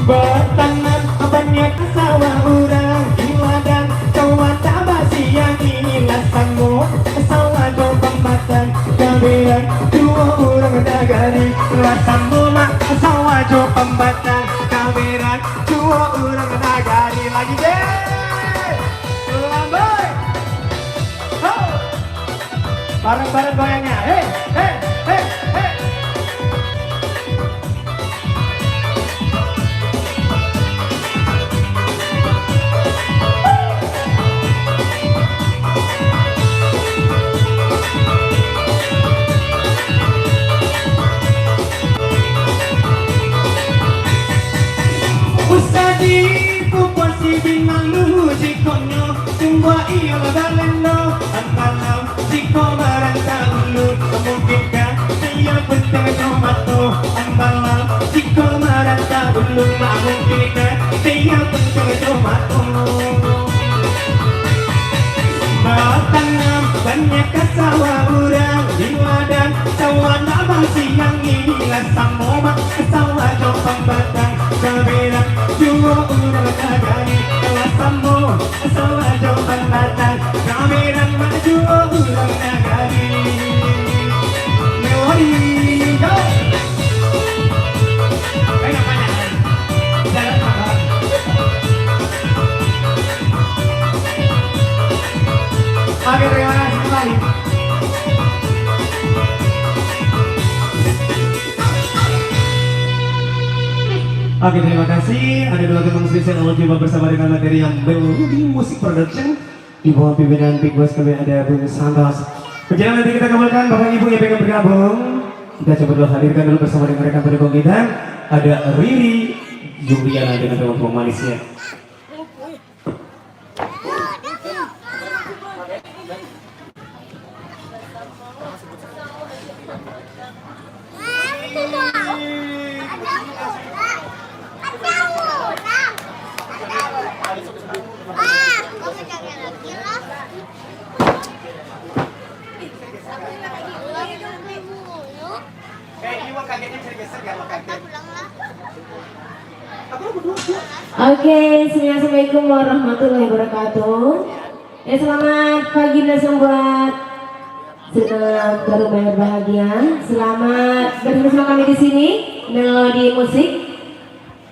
Bertanam banyak sawah urang di ladang kawan tabah siang inilah sanggup sawah do pembatan kabelan dua orang nagari rasambo mak sawah do pembatan kabelan dua orang nagari lagi deh lambai ho bareng-bareng goyangnya hey hey hey hey. Usadi pupuasi binalu jikonyo semua iyo baleno antalam jiko barangka ulun kemungkinkan saya penting tomato antalam jiko barangka ulun mungkinkan saya penting tomato bertanam banyak sawah urang di ladang sawah nabang siang inilah samoma sawah jopang batang kabelan dua orang nagari sambo sawah jopang batang kabelan dua orang nagari melodi go ayo mana jalan makan. Oke, terima kasih kembali. Oke, terima kasih. Ada dua teman spesial Allah coba bersama dengan materi yang Melody Music Production di bawah pimpinan Big Boss kami ada Bung Santos. Perjalanan nanti kita kembalikan Bapak Ibu yang pengen bergabung. Kita coba dulu hadirkan dulu bersama dengan rekan pendukung kita. Ada Riri Juliana dengan teman-teman manisnya. Oke, assalamualaikum warahmatullahi wabarakatuh. Ya, selamat pagi dan buat senang baru berbahagia. Selamat bersama kami di sini Melody Musik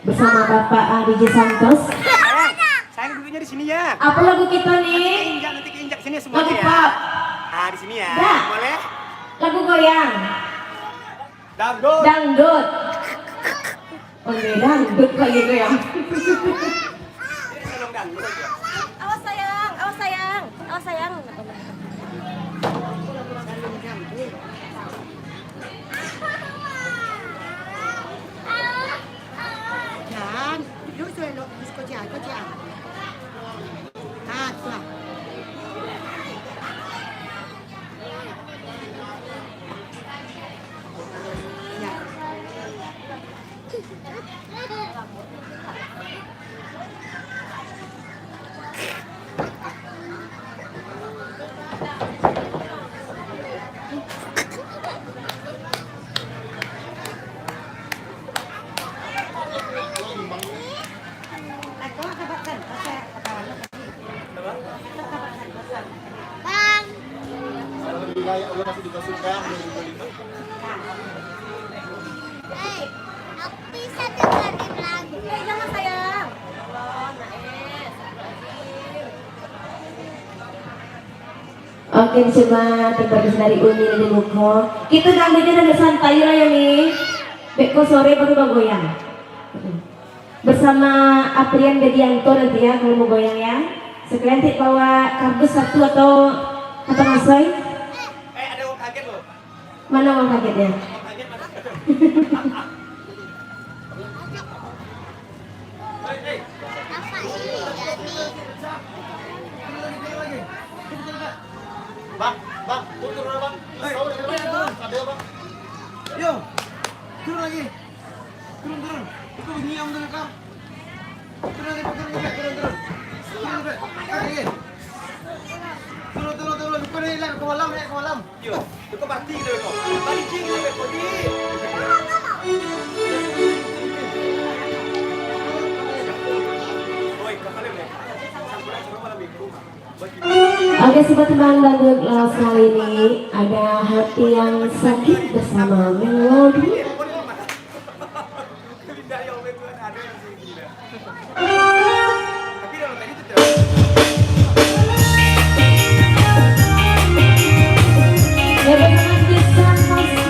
bersama Bapak DJ Santos. Sayang duduknya di sini ya. Apa lagu kita nih? Injak nanti keinjak sini semuanya Lagu ya. pop. Ah di sini ya. Dah. Boleh? Lagu goyang. Dangdut. Dangdut. Oh, dangdut lagi goyang. Tolong dangdut aja. Awas sayang, awas sayang, awas sayang. Jangan, duduk sudah lo, kau jangan. Ah, sudah. Ya. Bang, Allah masih dikasihkan aku bisa dengerin lagu. Jangan sayang. Oke, coba terbatas dari Uni dan Muko. Kita dangdutnya dan santai lah ya nih. Beko sore baru goyang. Bersama Aprian Bedianto nanti ya kalau mau goyang ya. Sekalian tik bawa kardus satu atau apa ngasoy? Ada orang kaget loh. Mana uang kagetnya? Orang kaget mana? Hei. Apa ini? Bang, turun bang. Ada bang. Yo. Turun lagi. Turun. Itu bunyi yang mendekat. Turun lagi. Turun. Lagi. Turun. Bukan ini ke malam. Yo. Itu party gitu kok. Tadi cing kok di. Oke, sobat teman dangdut Laos kali ini ada hati yang sakit bersama melodi. Ya, bersama kisah Mas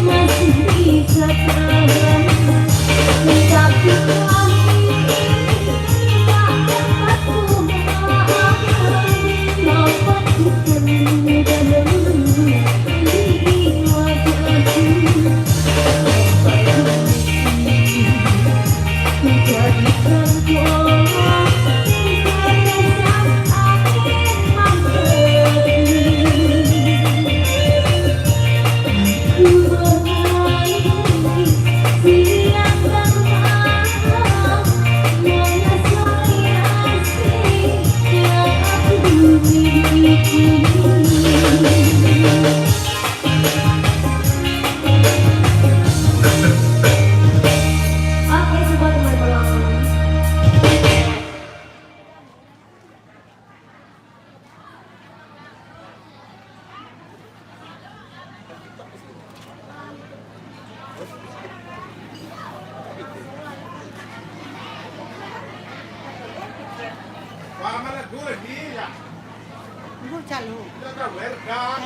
masih bisa tahan, tapi tak dapat ku maafkan, dapat ku pendam di wajahku, menjadikan tolak Oke, semua teman-teman. Mana gue dia? Ibu calo. Kita welcome.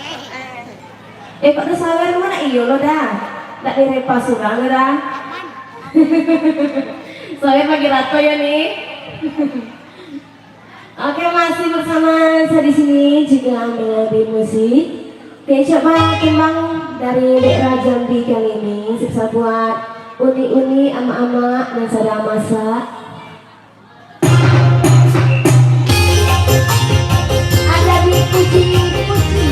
Kok udah sawer mana iyo lo dah? Tak direpas surang lo dah. Sawer lagi rato ya nih. Oke, masih bersama saya di sini juga melodi musik. Oke, coba kembang dari Dek Rajambi kali ini. Sukses buat uni-uni, ama-ama, dan saudara masak. Ada di puji-puji.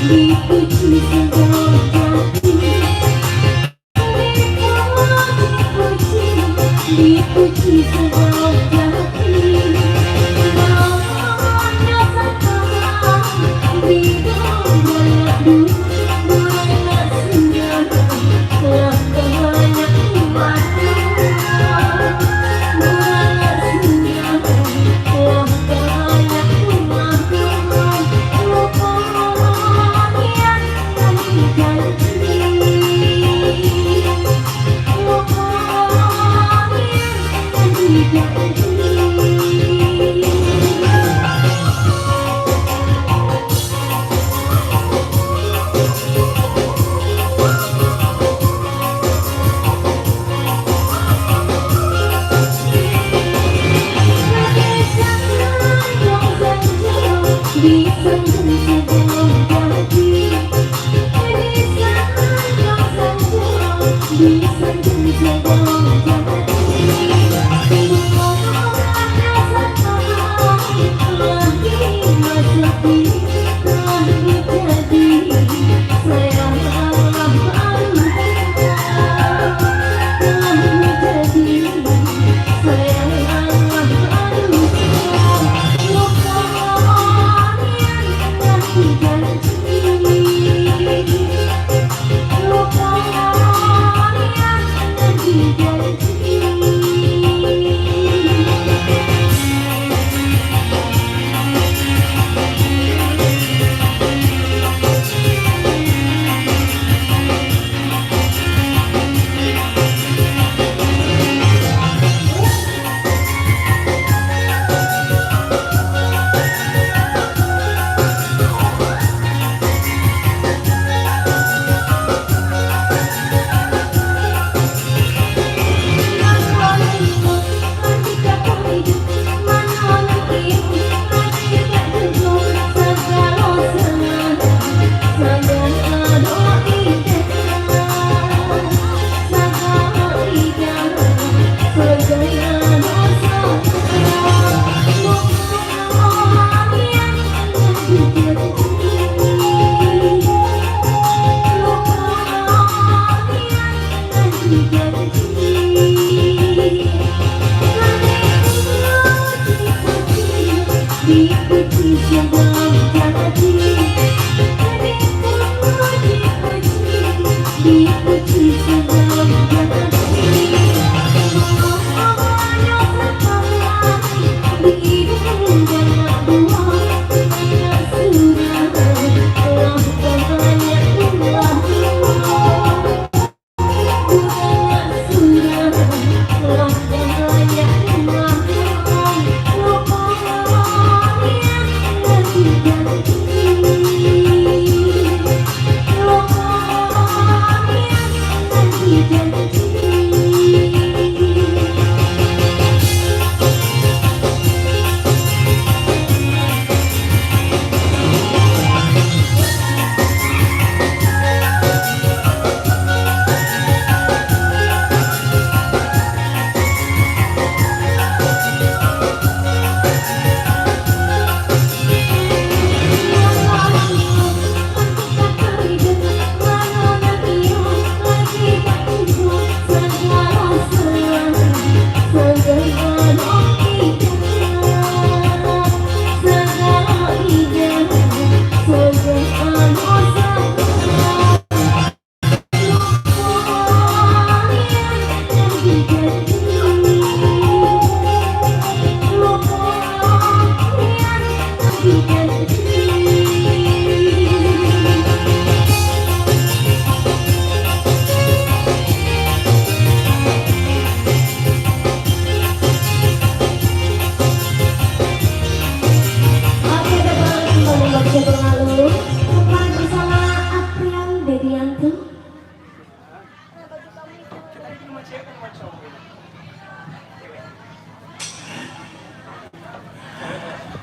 Dipuji segala jati, dipuji segala jati, namanya sekarang di banyak dunia, banyak senjata, banyak mata, banyak senjata, banyak mata, lupa yang janji, lupa yang janji.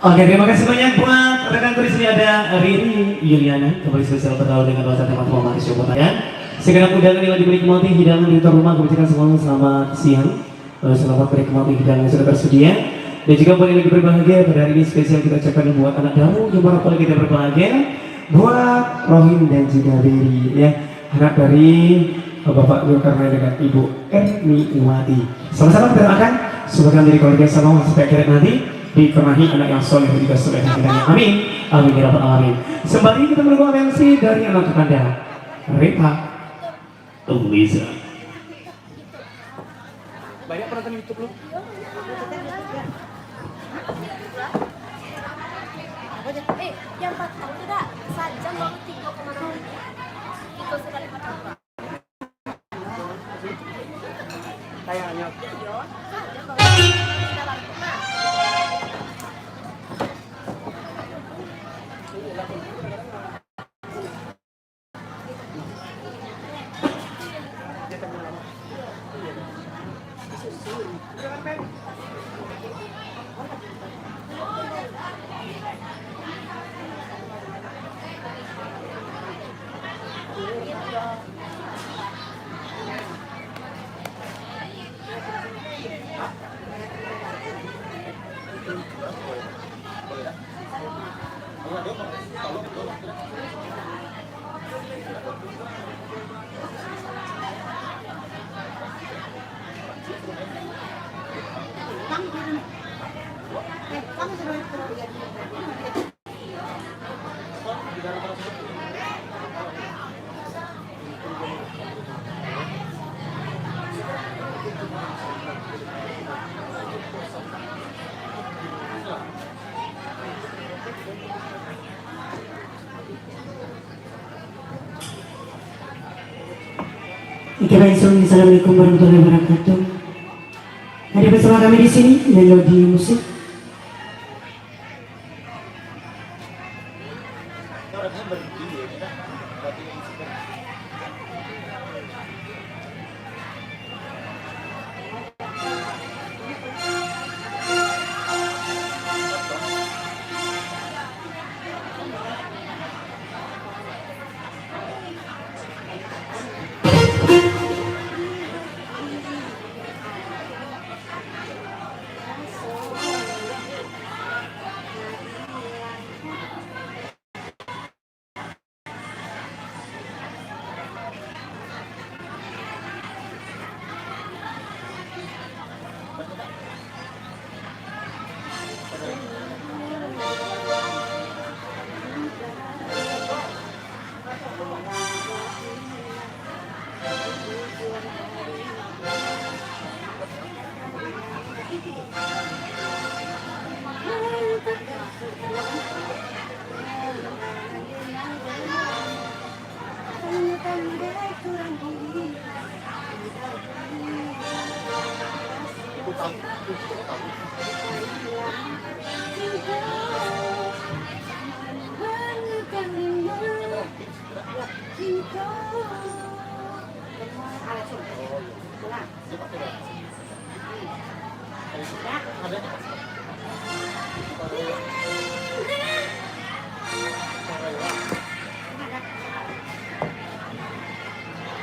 Oke, terima kasih banyak buat rekan tulis ini ada Riri Yuliana kembali spesial bergaul dengan dua teman-teman Maris Yobotayan. Segenap undangan yang dinikmati hidangan di rumah, kebijakan semuanya selamat siang. Selamat menikmati hidangan yang sudah tersedia. Dan juga buat yang lagi berbahagia pada hari ini spesial kita ucapkan buat anak Daru gimana kalau kita berbahagia buat Rohim dan juga Riri ya, anak dari Bapak Zulkarnain dengan Ibu Erniwati. Sama-sama kita doakan semoga menjadi keluarga sama sampai akhir nanti dikernahi anak yang soleh dan juga soleh hidayah. Amin. Amin ya rabbal alamin. Sembari kita menunggu atensi dari anak Anda, Rita Liza. Banyak penonton YouTube lu. Yang 4 tahun tidak saja baru 3,0. Itu sekali 4 tahun. Kayaknya. Oke baik, assalamualaikum warahmatullahi wabarakatuh. Ada bersama kami di sini Melodi Musik.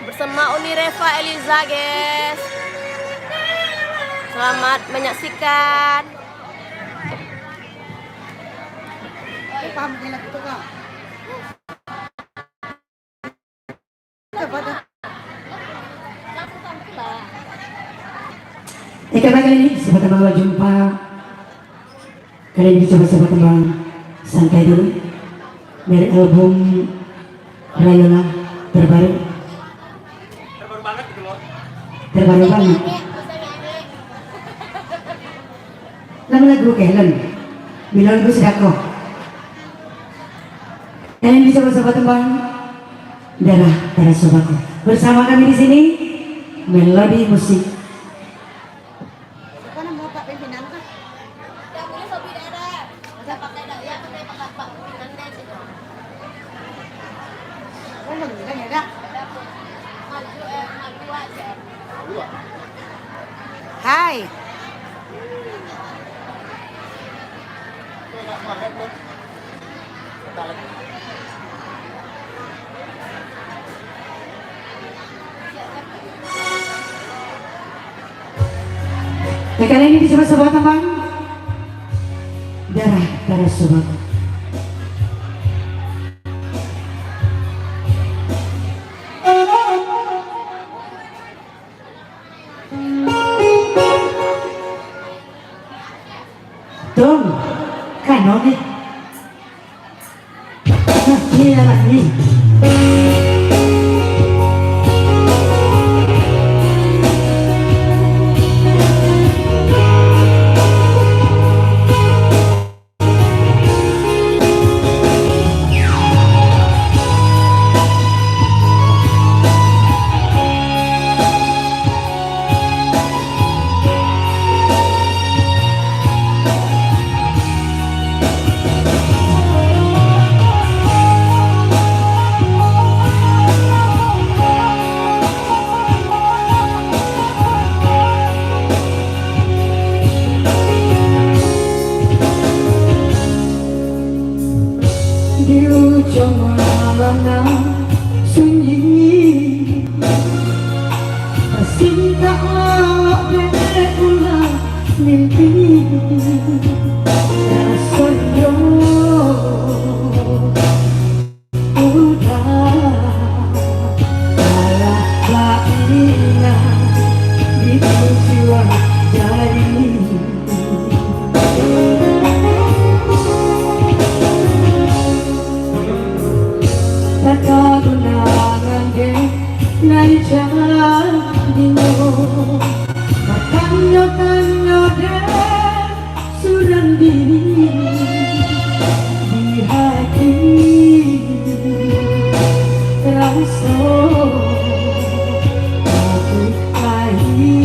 Bersama Uni Reva Eliza, guys. Selamat menyaksikan. Paham enak itu kak. Kembali ini sahabat tembang jumpa. Kali ini coba sahabat tembang santai dulu dari album Rayola terbaru. Terbaru banget. Nama lagu Kellen, bilang lagu Sedako. Kalian bisa sahabat tembang darah sobatku. Bersama kami di sini Melodi Musik. Mana mau pak pimpinan kak? Yang punya sobi daerah. Saya pakai daya, saya pakai pak pimpinan deh situ. Oh bener ya kak? Maju aja. Hai. Nah, kali ini dicoba-coba teman. Darah sobat. Tuh, kanonnya. Nah, ini anak ini. Di ujung malam sunyi masih tak ada ulang mimpi rasanya udah kalah lainnya di jiwa jari. Kata tunangan dia nari jadinya makanya dia surang diri di hati terasa aku kehilangan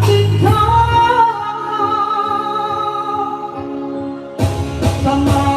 cinta sama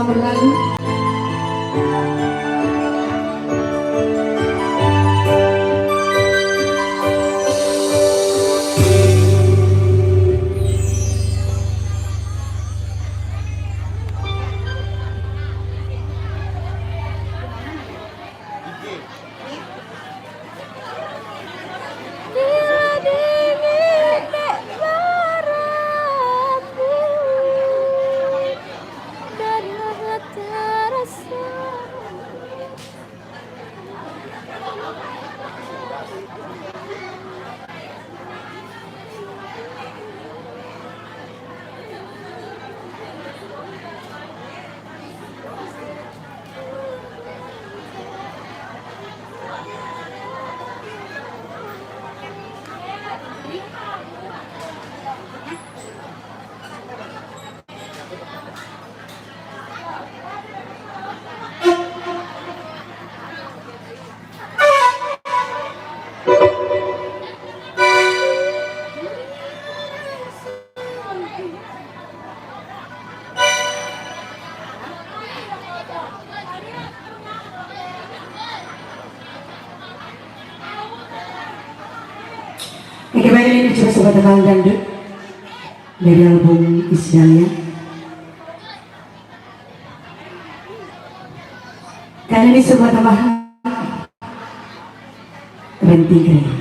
lama berlalu. Bila dingin baramu dan lelah terasa. Kembali ini coba sobat tebal dangdut dari album Isdalia. Kali ini sebuah tambahan Rentigre.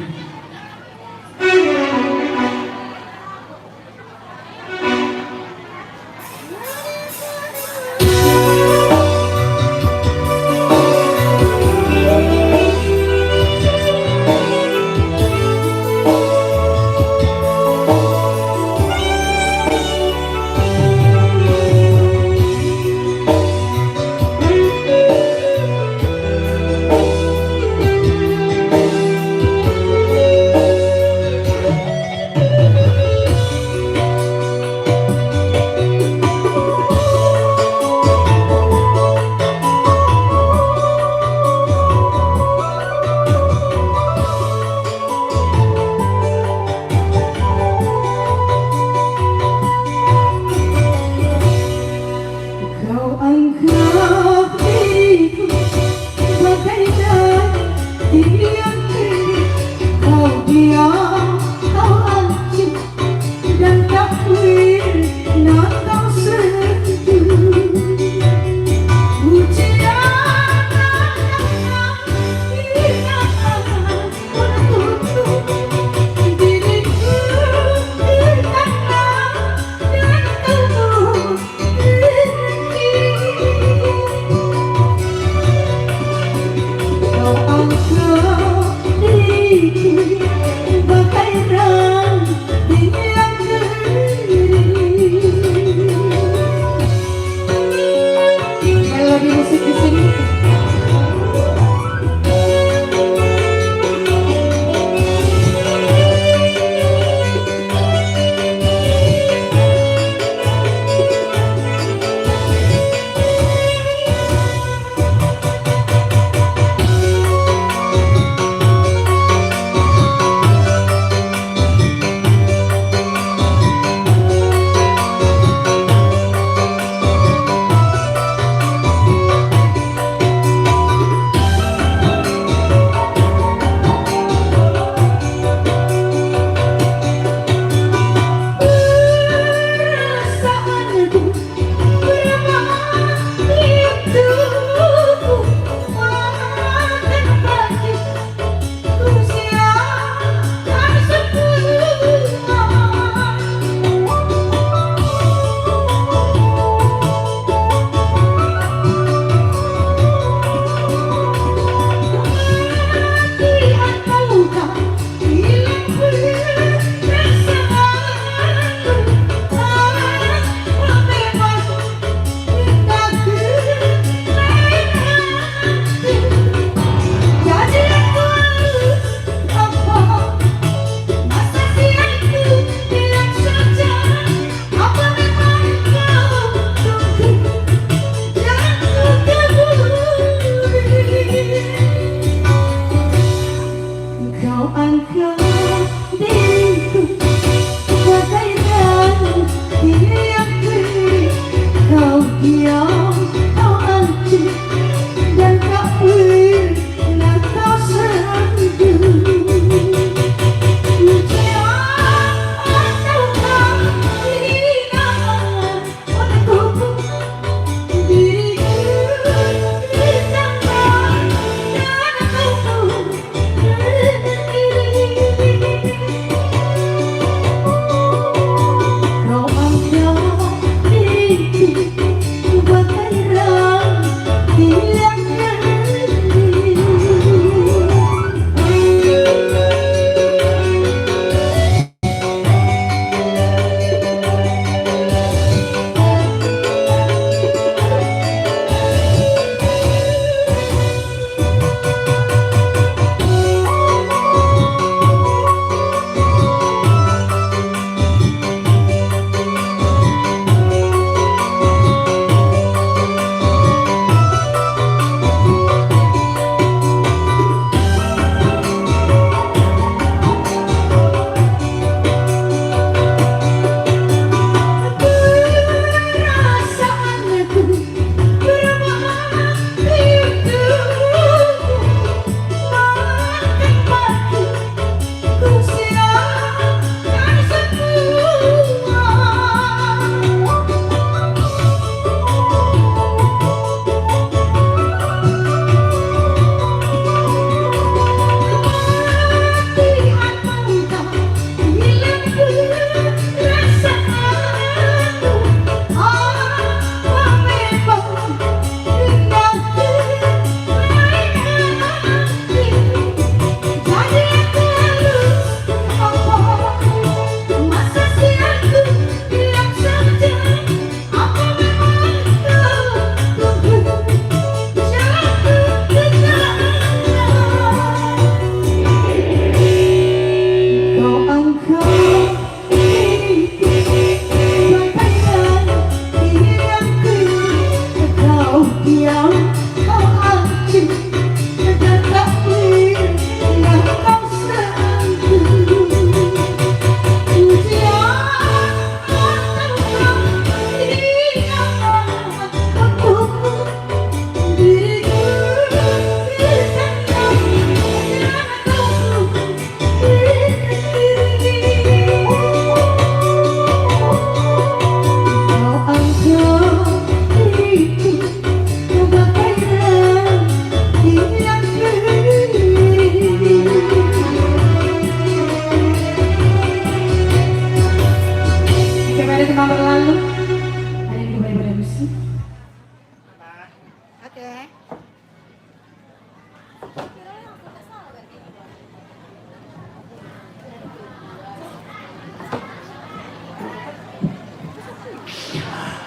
Kau diam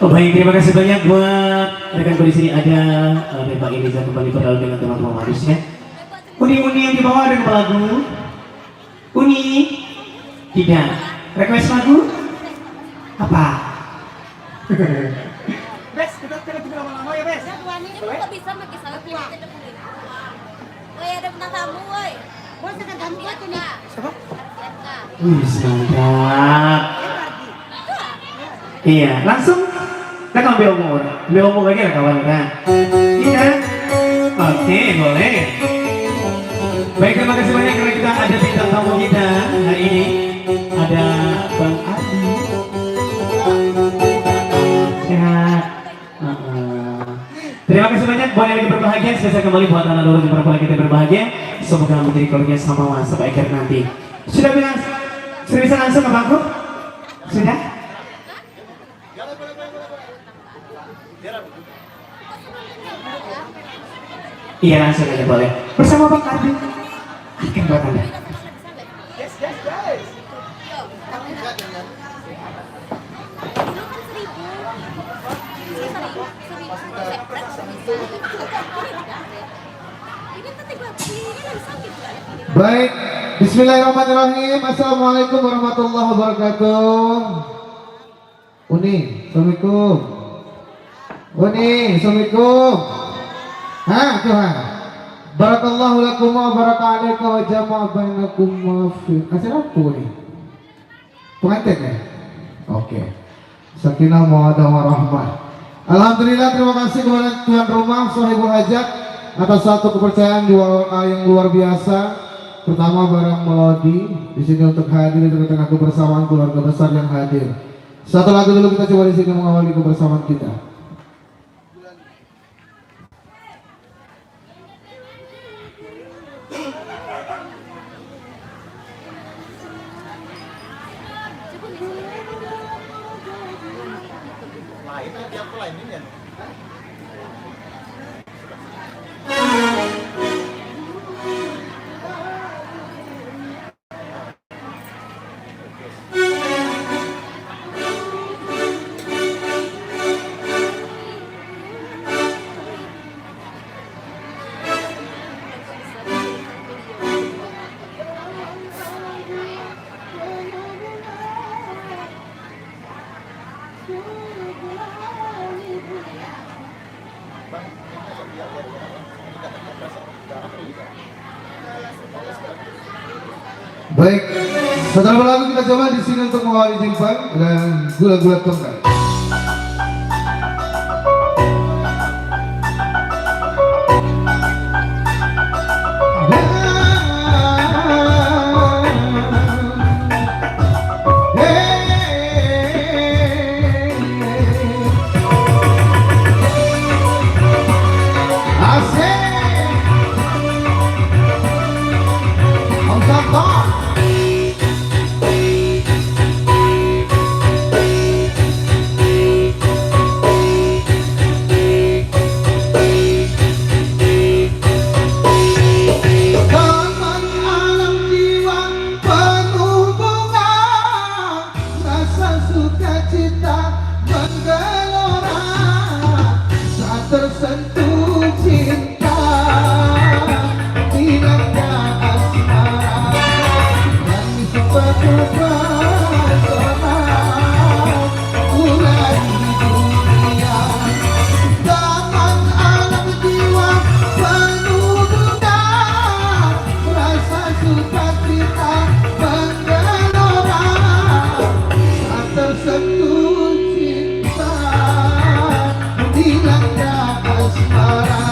Oh, baik, terima kasih banyak buat rekan di sini ada Bapak Eliza kembali berlalu dengan teman-teman harusnya. Uni yang dibawa dengan lagu. Uni tidak. Request lagu? Apa? Bes, kita tunggu lama-lama ya, Bes. Ini kok bisa pakai salah pilih kita boleh. Woi, ada bintang tamu, woi. Bos dengan kamu itu nih. Siapa? Ardianka. Wih, mantap. Iya, langsung kita ambil umur lagi lah kawan kan. Iya, oke boleh. Baik, terima kasih banyak karena kita ada bintang tamu kita hari ini ada Bang Adi. Sehat. Terima kasih banyak buat yang lagi berbahagia. Saya kembali buat anak dulu yang kita berbahagia. Semoga menjadi keluarga sama sampai akhir nanti. Sudah bisa langsung ke bangku? Sudah? Iya langsung aja boleh. Bersama Bang Ardi. Akan buat Anda. Yes, yes, guys. Baik, bismillahirrahmanirrahim. Assalamualaikum warahmatullahi wabarakatuh. Uni, assalamualaikum. Uni, assalamualaikum. Hah, Tuhan. Barakallahu lakum wa baraka alaika wa jama'a bainakum wa fi. Kasih aku nih. Pengantin ya? Oke. Sakinah mawaddah warahmah. Alhamdulillah, terima kasih kepada tuan rumah sahibul hajat atas satu kepercayaan yang luar biasa. Pertama barang melodi di sini untuk hadir di tengah-tengah kebersamaan keluarga besar yang hadir. Satu lagu dulu kita coba di sini mengawali kebersamaan kita. itu tiap lain ini ya. Baik, setelah berlalu kita coba di sini untuk mengawali jumpa dan gula-gula tongkat. Tersentuh cinta, hilangnya asmara, dan sepenuh pesona, mulai di dunia. Taman alam jiwa penuh duka, rasa sukacita menggelora, saat tersentuh cinta, hilangnya asmara,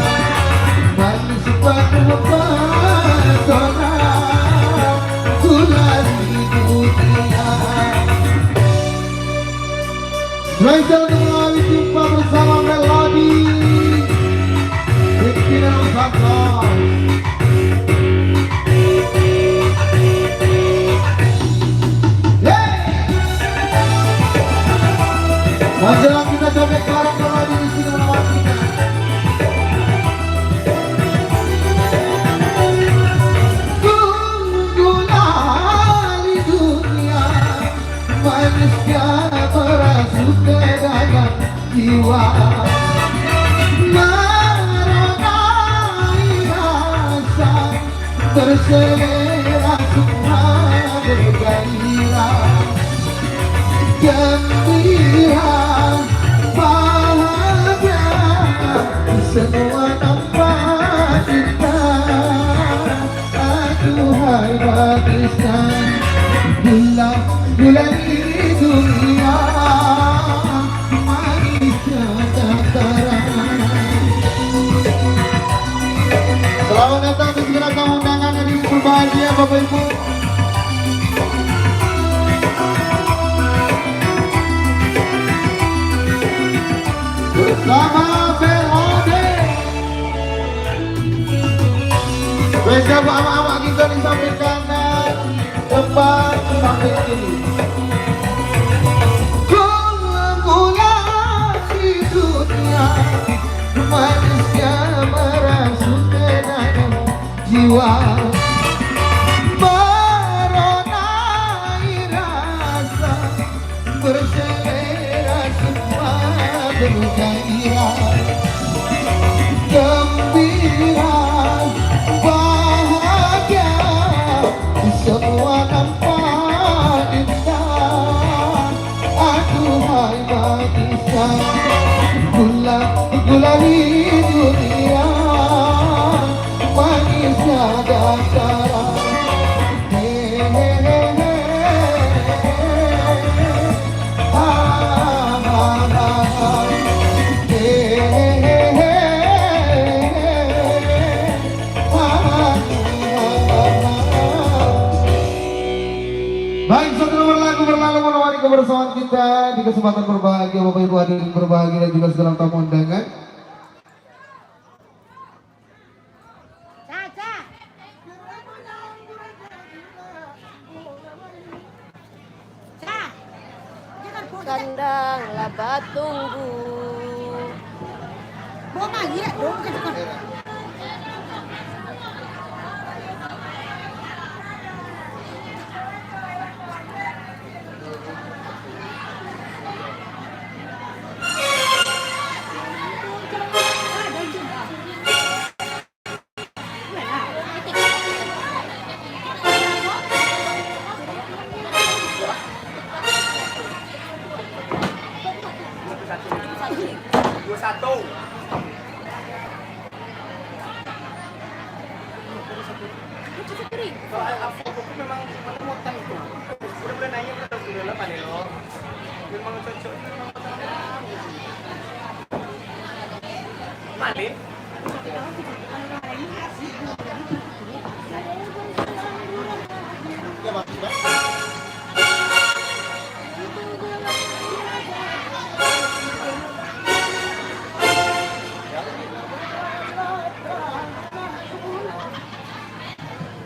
manis penuh pesona, bulan di dunia. Spesial untuk mengawali jumpa bersama Melody Pimpinan Nusantara. Menjelang kita cobek bareng Melody di sini menawar kita. Gulali dunia, manisnya merasuk ke dalam jiwa, meronai rasa, terselera semua bergairah, gembira, bahagia, semua nampak indah. Aduhai bagisnya, gula di dunia, manisnya dataran. Selamat datang di segala tamu undangan yang berbahagia Bapak Ibu. Bersama Melody. Spesial buat amak-amak kita di samping kanan, depan samping kiri. Gula di dunia, manisnya merasuk ke dalam jiwa, meronai rasa, berselera semua bergairah, gembira, bahagia, semua nampak indah. Aduhai manisnya, gula di dunia, manisnya dataran. Baik, setelah berlalu menawari kebersamaan kita di kesempatan berbahagia Bapak Ibu hadirin berbahagia dan juga segala tamu undangan. Kandang labat tunggu Iya dong, kan.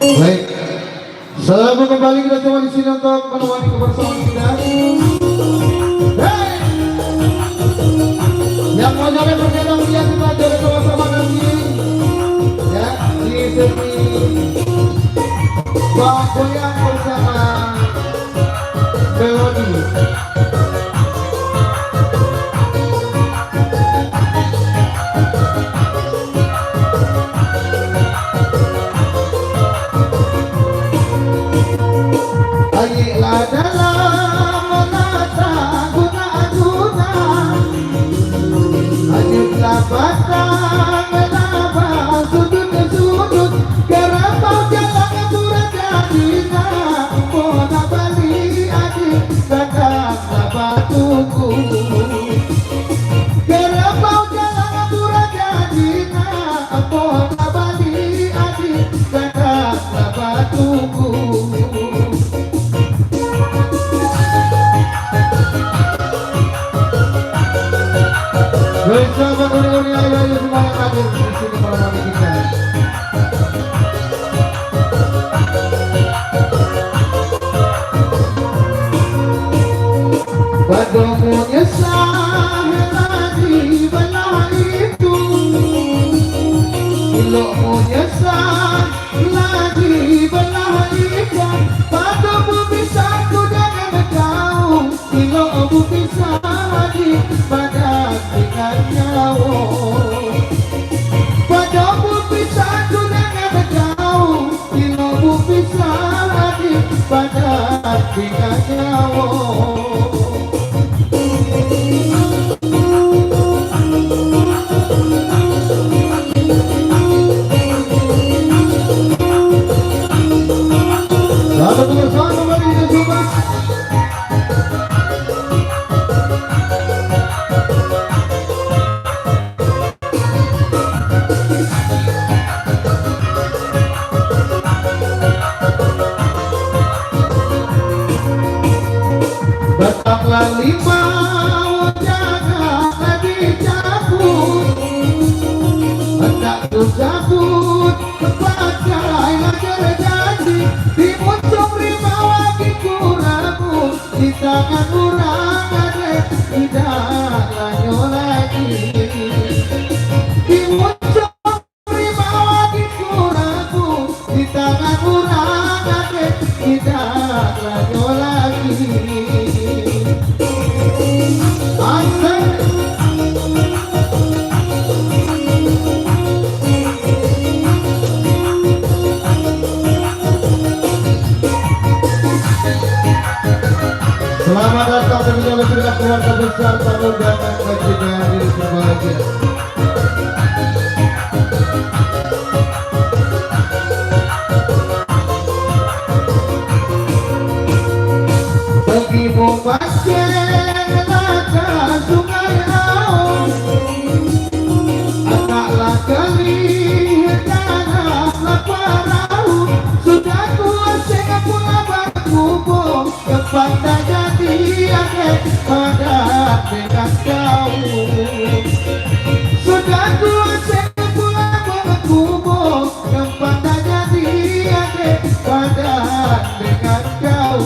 Baik, sebelum kembali kita coba di sini untuk menemani kebersamaan kita. Hey! Yang mau nyampe berkaitan lihat kita dari sama-sama nanti, ya di sini bawa goyang bersama melodi. Ayolah dalam menata guna-guna, ayolah batang menabah sudut ke sudut, kerapau jalan aturan jadinya, bona bali adik kadang batuku. Kerapau jalan aturan jadinya, bona bali adik kadang batuku. Bersama uni-uni ayo semua yang hadir di sini menemani kita. Padamu nyesah lagi belah itu, ilokmu nyesah lagi belah itu. Padamu bisa ku dengan kau, ilokmu bisa lagi pada dengan nyawa. Padamu bisa ku dengan kau, ilokmu bisa lagi pada dengan nyawa. Selamat bersama kembali di Jumpa. Betaplah lima jangan dicabut, hendak ku cabut pakai ajar janji, dimuncung lima lagi kuramu, di tangan kurang ada tidak lanyo lagi. Dimuncung lima lagi kuramu, di tangan kurang ada tidak lanyo lagi. Selamat datang semuanya bersama keluarga besar tamu dan masjid yang hadir berbahagia. Begitu pasien laka sungai Aung, anaklah kali tanahlah perahu, sudah kuasai pula berkubur kepada jadi akhir pada dengan kau. Sudah kuasai pula berkubur kepada jadi akhir pada dengan kau.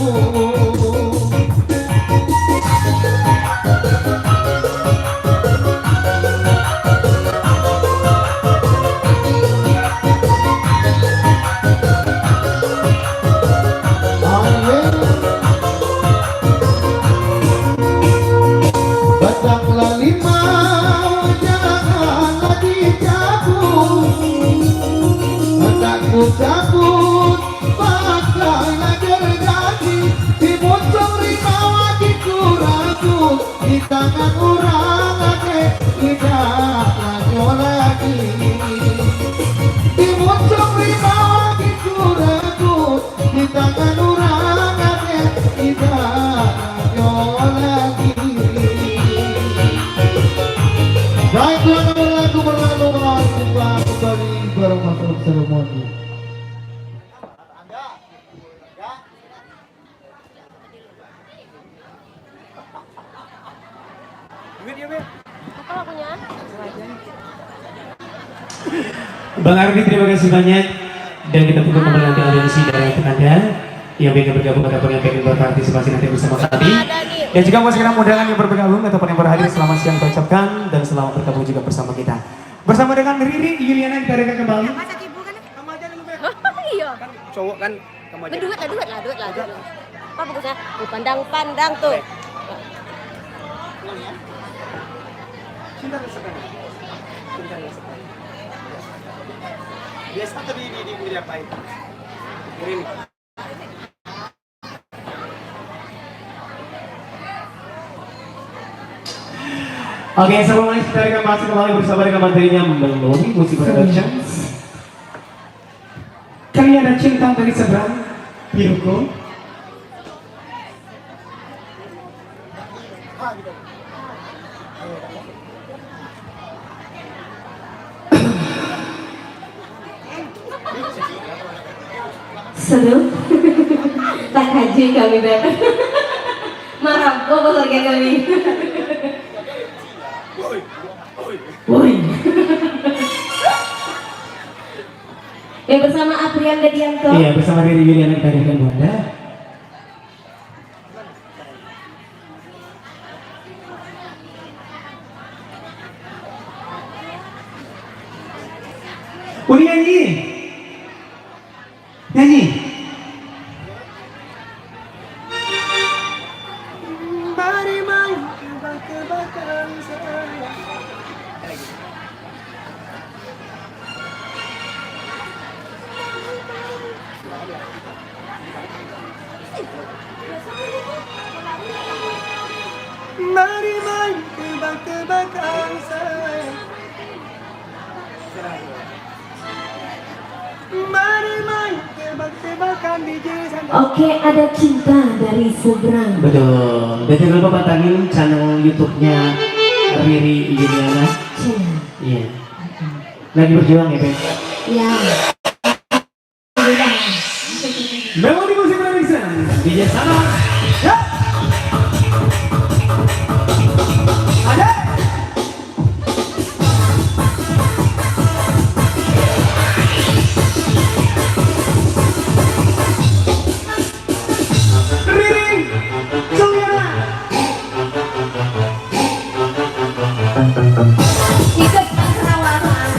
tangan orang ake tidak lanyo lagi di muncung lima gitu ragut di tangan orang ake tidak lanyo lagi. Baiklah lagu berlalu melakukan kembali bermasuk seremoni. Apa lagunya? Bang Ardi, terima kasih banyak. Dan kita tunggu kembali nanti audiensi dari Anda yang ingin bergabung ataupun yang ingin berpartisipasi nanti bersama kami. Dan juga buat sekarang undangan yang bergabung ataupun yang berhadir, selamat siang terucapkan dan selamat bergabung juga bersama kita. Bersama dengan Riri Yuliana kita hadirkan kembali. Iya. Cowok kan kamu aja. Duit lah. Apa bagusnya? Pandang-pandang tuh. Cinta sekali. Sekali. Biasa tadi di apa itu? Ini. Oke, sebelumnya kita akan masuk kembali bersama dengan materinya Melodi Musik Productions. Kali ada cinta dari seberang, Hiruko. Seru. Tak haji kami ber. Marah, bapak lagi kami. Woi. Bersama Aprian Dadianto. Iya, bersama Riri Yuliana kita hadirkan buat Anda. Udah nyanyi. Mari main tebak-tebakan saya. Mari main tebak-tebakan saya. Mari main tebak-tebakan di jalan. Oke, ada cinta dari seberang. Betul. Dan jangan lupa pantengin channel YouTube-nya Riri Yuliana. Iya. Lagi berjuang ya, Ben? Ya. Melodi Musik Productions. DJ sana. Ya. Ada. Riri Yuliana. Ikut kerawatan.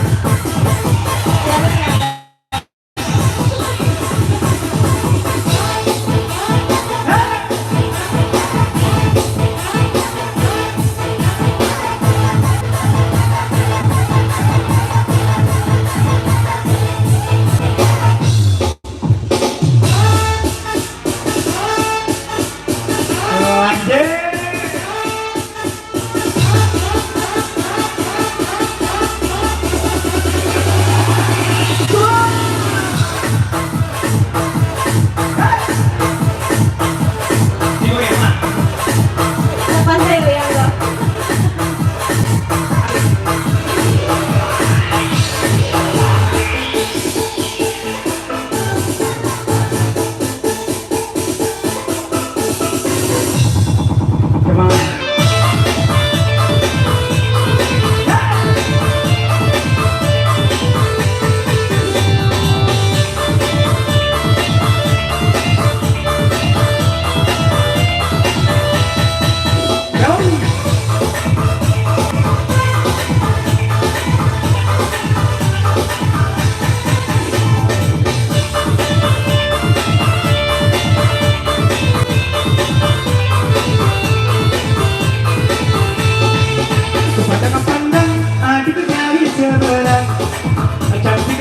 Lepas saya ya, Bang.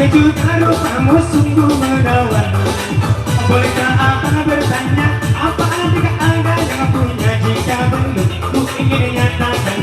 Kejut haru kamu sungguh menawan. Bolehkah abang bertanya apa jika anda yang punya jika belum ku ingin nyatakan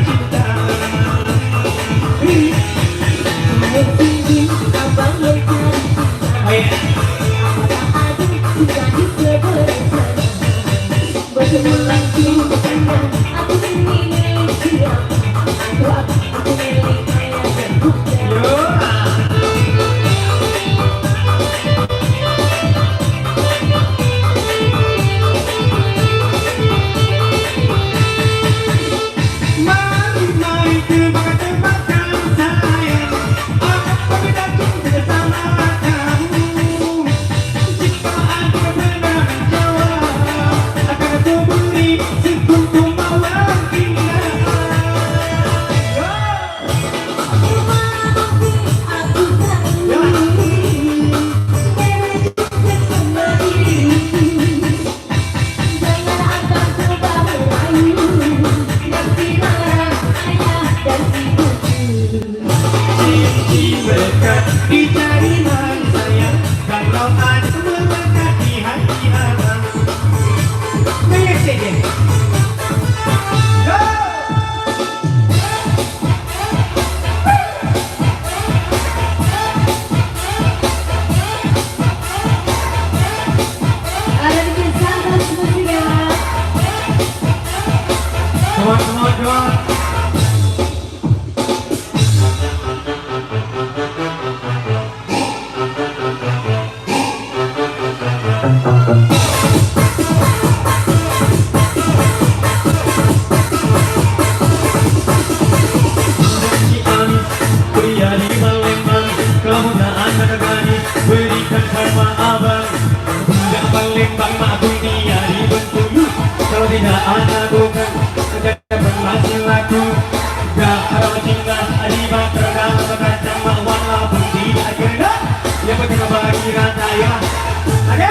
Cincin berkat di jarinan saya, kalau ada melekat di hati abang. Banyak saja. Go! Ada bikin santai semuanya. Come on, come on, come on. Pria di Palembang, kamu tak akan berani berikan sama abang. Bunda Palembang maafin dia di Bengkulu, kalau tidak ada bukan ada berhasil laku. Gak harap cinta di bakar kacang walaupun tidak kena, yang penting kebahagiaan saya. Oke.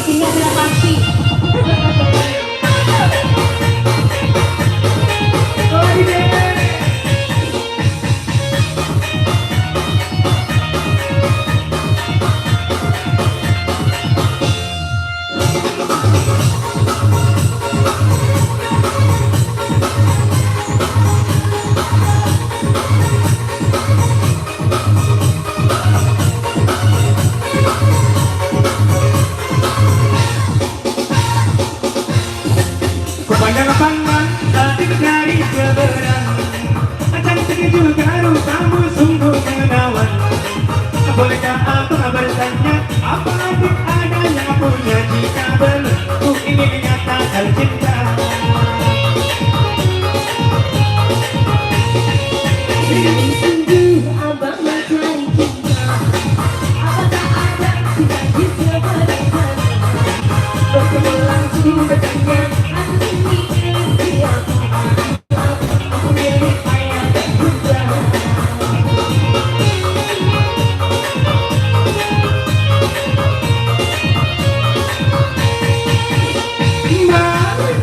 Ingat sudah pasti. Oh, di sini. Pandang-pandang tadi dari seberang, cantik juga rupamu sungguh menawan. Bolehkah aku bertanya, apa adik ada yang punya jika belum ku ingin menyatakan cinta? Sungguh abang mencari cinta, apa tak ada cinta di seberang. Bertemu langsung bertanya, aku ini siapa? Aku milik ayah dan bunda.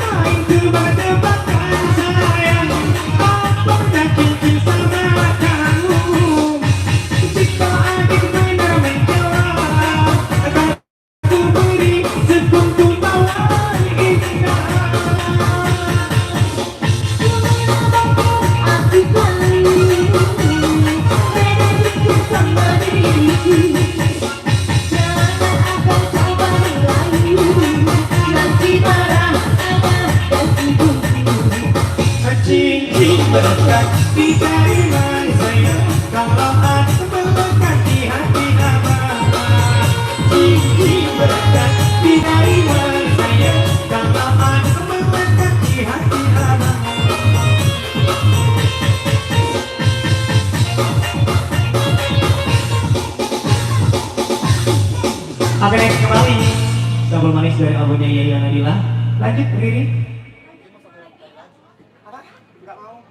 Main tebak-tebakan sayang, apa dah cincin sama kamu? Jika adik benar menjawab, akan ku beri sekuntum mawar indah. Aku tahu beda dikit sama diriku. Jangan akan coba melayu, nanti marah abah dan ibuku. Cincin berkat di jarinan saya, kalau ada melekat di hati abang. Cincin berkat di jarinan saya, kalau ada melekat di hati abang. Oke, next kembali Kabel Manis dari albumnya Yaya Nadila. Lanjut Riri. Apa? Enggak mau.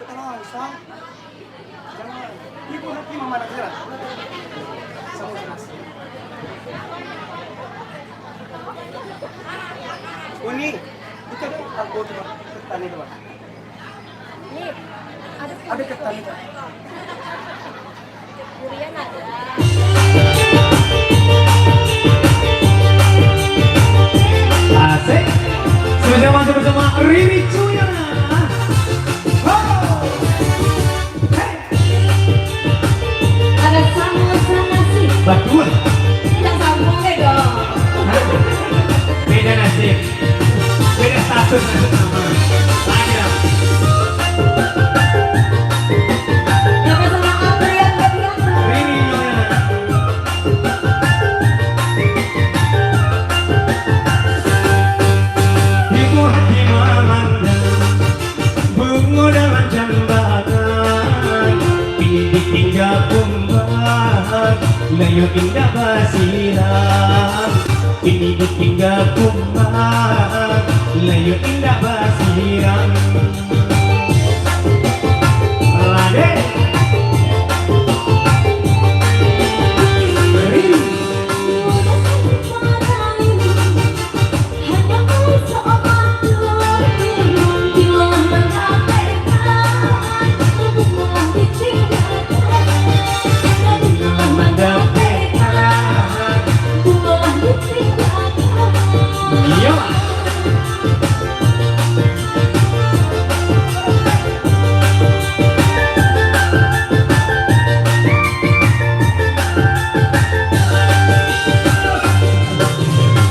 Tolong, Sang. Jangan. Ibu hati mama nak gerak. Sama jelas. Uni, itu ada aku tuh ketan itu. Nih, Ada ketan itu. durian ada. Asik. Sudah masuk bersama Riri Chuyana. Ada sama nasi. Betul. Tidak sambung dong. Beda nasib. Beda status nama. Ada. Dapat sama apa yang biasa. Riri Chuyana. Ibu hati memandang bunga dalam jambakan, ini ditinggal kumbang, layu indah basiran. Ini ditinggal kumbang, layu indah basiran. Lade. Riri.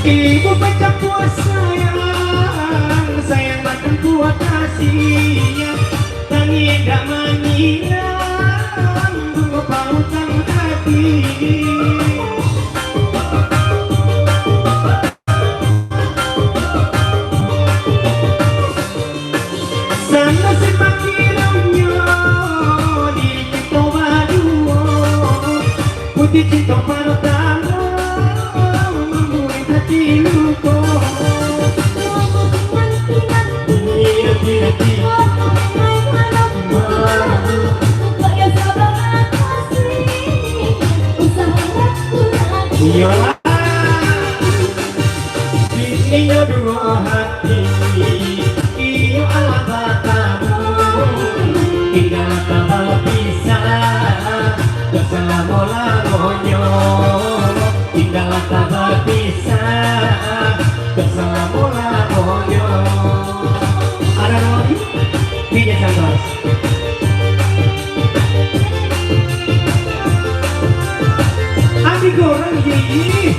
Ibu baca puasa sayang makan kuat kasih tangi dak manyiram bunga pautan hati. Sana si pakiramnya diri kita berdua putih cinta pertama membuat hati luka. Iyalah ini dua hati iyo ala batamu tinggal kapal pisah keselamo-lamonyo tinggal kapal pisah keselamo-lamonyo. Ada Rodi Bija Santos. Adi goreng gigi.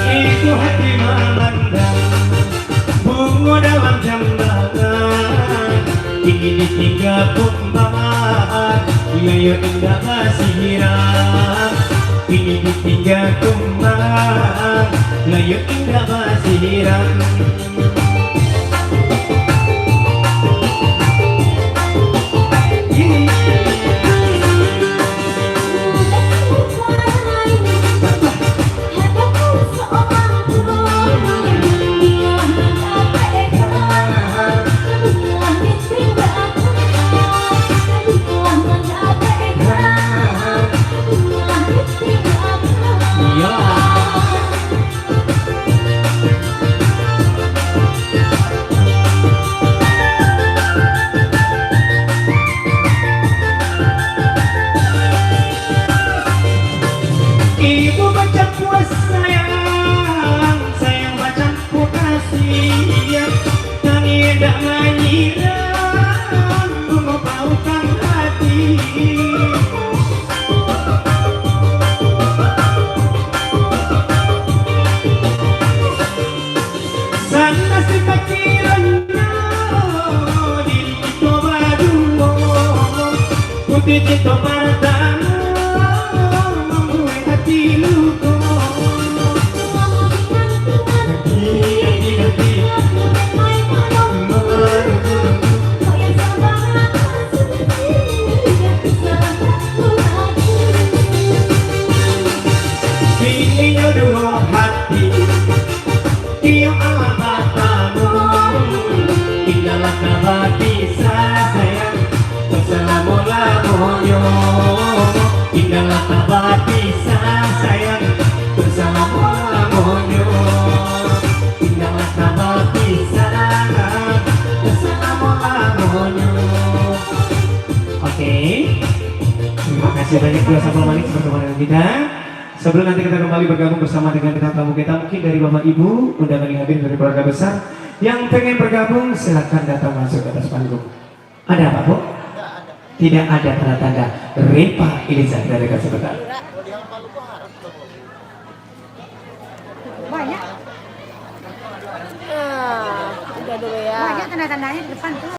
Itu hati memandang bunga dalam jambangan ingin ditinggal kumbang layu indah basiran ingin ditinggal kumbang layu indah basiran. Ibu baca puasa sayang baca kasih tangi dak manyiram bunga pautan hati. Sana si pakirannya diri kita berdua putih cinta pertama membuat hati luka. Ininya dua hati iyo ala batamu tinggallah kabar pisah sayang bersalamu-lamonyo tinggallah kabar pisah sayang bersalamu-lamonyo tinggallah kabar pisah bersalamu-lamonyo. Oke, terima kasih banyak Dua Sapul Manik bersama dengan kita. Sebelum nanti kita kembali bergabung bersama dengan bintang tamu kita, mungkin dari Bapak Ibu undangan yang hadir dari keluarga besar yang pengen bergabung silakan datang masuk ke atas panggung. Ada apa, Bu? Tidak ada tanda-tanda. Repa Eliza dari Kasebetan. Banyak. Udah dulu ya. Banyak tanda-tandanya di depan tuh.